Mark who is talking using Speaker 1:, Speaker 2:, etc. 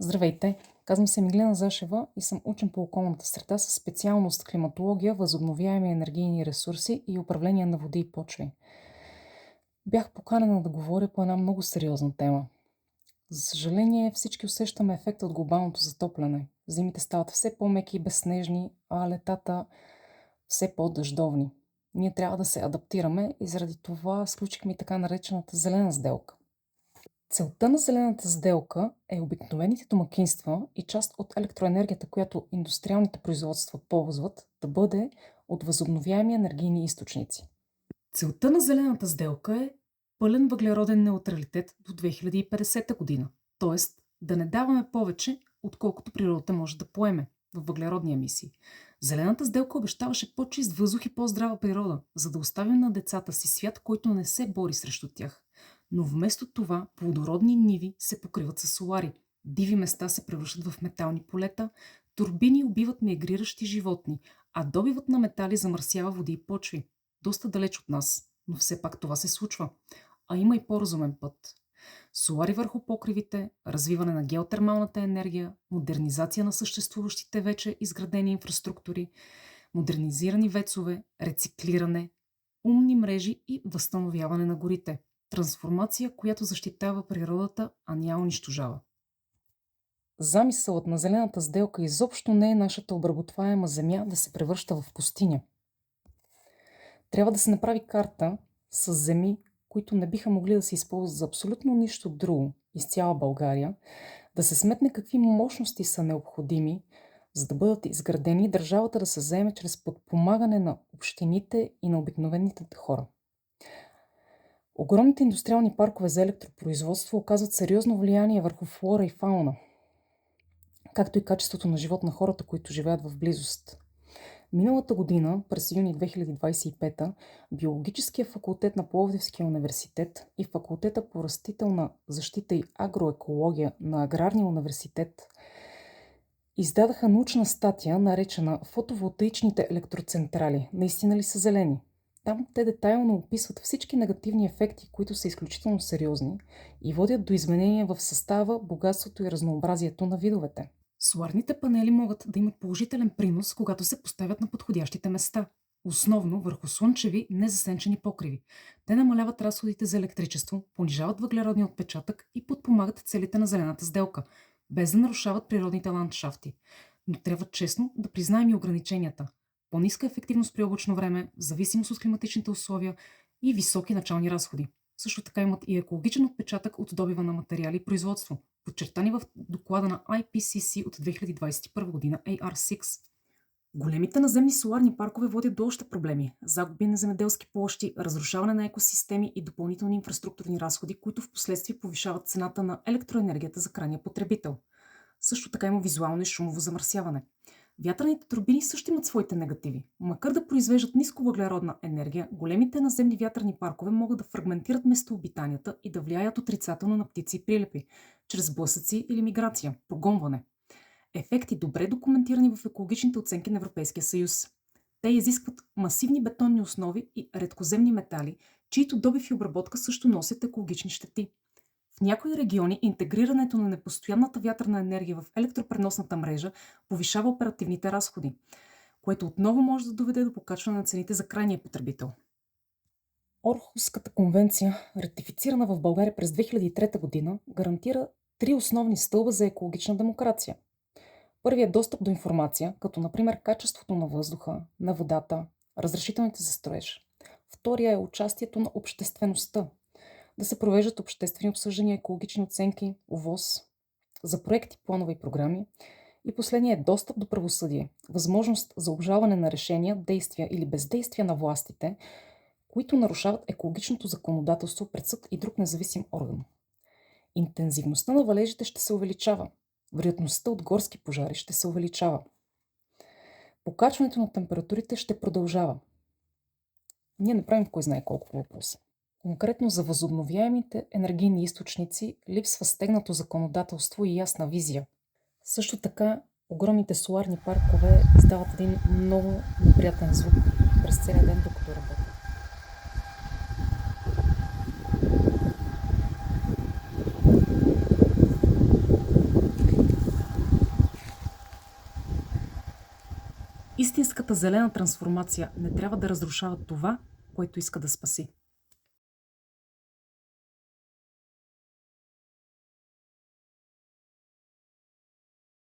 Speaker 1: Здравейте! Казвам се Миглена Зашева и съм учен по околната среда със специалност климатология, възобновяеми енергийни ресурси и управление на води и почви. Бях поканена да говоря по една много сериозна тема. За съжаление, всички усещаме ефекта от глобалното затопляне. Зимите стават все по-меки и безснежни, а летата все по-дъждовни. Ние трябва да се адаптираме и заради това сключихме и така наречената зелена сделка. Целта на зелената сделка е обикновените домакинства и част от електроенергията, която индустриалните производства ползват, да бъде от възобновяеми енергийни източници. Целта на зелената сделка е пълен въглероден неутралитет до 2050 година, т.е. да не даваме повече, отколкото природата може да поеме в въглеродни емисии. Зелената сделка обещаваше по-чист въздух и по-здрава природа, за да оставим на децата си свят, който не се бори срещу тях. Но вместо това плодородни ниви се покриват с солари, диви места се превръщат в метални полета, турбини убиват мигриращи животни, а добивът на метали замърсява води и почви. Доста далеч от нас, но все пак това се случва. А има и по-разумен път. Солари върху покривите, развиване на геотермалната енергия, модернизация на съществуващите вече изградени инфраструктури, модернизирани вецове, рециклиране, умни мрежи и възстановяване на горите. Трансформация, която защитава природата, а не я унищожава. Замисълът на зелената сделка изобщо не е нашата обработваема земя да се превръща в пустиня. Трябва да се направи карта с земи, които не биха могли да се използват за абсолютно нищо друго из цяла България, да се сметне какви мощности са необходими, за да бъдат изградени и държавата да се заеме чрез подпомагане на общините и на обикновените хора. Огромните индустриални паркове за електропроизводство оказват сериозно влияние върху флора и фауна, както и качеството на живот на хората, които живеят в близост. Миналата година, през юни 2025, Биологическия факултет на Пловдивския университет и Факултета по растителна защита и агроекология на Аграрния университет издадаха научна статия, наречена "Фотоволтаичните електроцентрали. Наистина ли са зелени?" Там те детайлно описват всички негативни ефекти, които са изключително сериозни и водят до изменения в състава, богатството и разнообразието на видовете. Соларните панели могат да имат положителен принос, когато се поставят на подходящите места, основно върху слънчеви, незасенчени покриви. Те намаляват разходите за електричество, понижават въглеродния отпечатък и подпомагат целите на зелената сделка, без да нарушават природните ландшафти. Но трябва честно да признаем и ограниченията. По-ниска ефективност при облачно време, зависимост от климатичните условия и високи начални разходи. Също така имат и екологичен отпечатък от добива на материали и производство, подчертани в доклада на IPCC от 2021 година AR6. Големите наземни соларни паркове водят до още проблеми – загуби на земеделски площи, разрушаване на екосистеми и допълнителни инфраструктурни разходи, които впоследствие повишават цената на електроенергията за крайния потребител. Също така има визуално и шумово замърсяване. Вятърните турбини също имат своите негативи. Макар да произвеждат нисковъглеродна енергия, големите наземни вятърни паркове могат да фрагментират местообитанията и да влияят отрицателно на птици и прилепи, чрез блъсъци или миграция, прогонване. Ефекти добре документирани в екологичните оценки на Европейския съюз. Те изискват масивни бетонни основи и редкоземни метали, чието добив и обработка също носят екологични щети. В някои региони интегрирането на непостоянната вятърна енергия в електропреносната мрежа повишава оперативните разходи, което отново може да доведе до покачване на цените за крайния потребител. Орхуската конвенция, ратифицирана в България през 2003 година, гарантира 3 основни стълба за екологична демокрация. Първият е достъп до информация, като например качеството на въздуха, на водата, разрешителните за строеж. Втория е участието на обществеността, да се провеждат обществени обсъждания, екологични оценки, ОВОС, за проекти, планове и програми. И последният е достъп до правосъдие, възможност за обжалване на решения, действия или бездействия на властите, които нарушават екологичното законодателство пред съд и друг независим орган. Интензивността на валежите ще се увеличава, вероятността от горски пожари ще се увеличава. Покачването на температурите ще продължава. Ние не правим кой знае колко въпроса. Конкретно за възобновяемите енергийни източници липсва стегнато законодателство и ясна визия. Също така, огромните соларни паркове издават един много неприятен звук през целия ден, докато работят. Истинската зелена трансформация не трябва да разрушава това, което иска да спаси.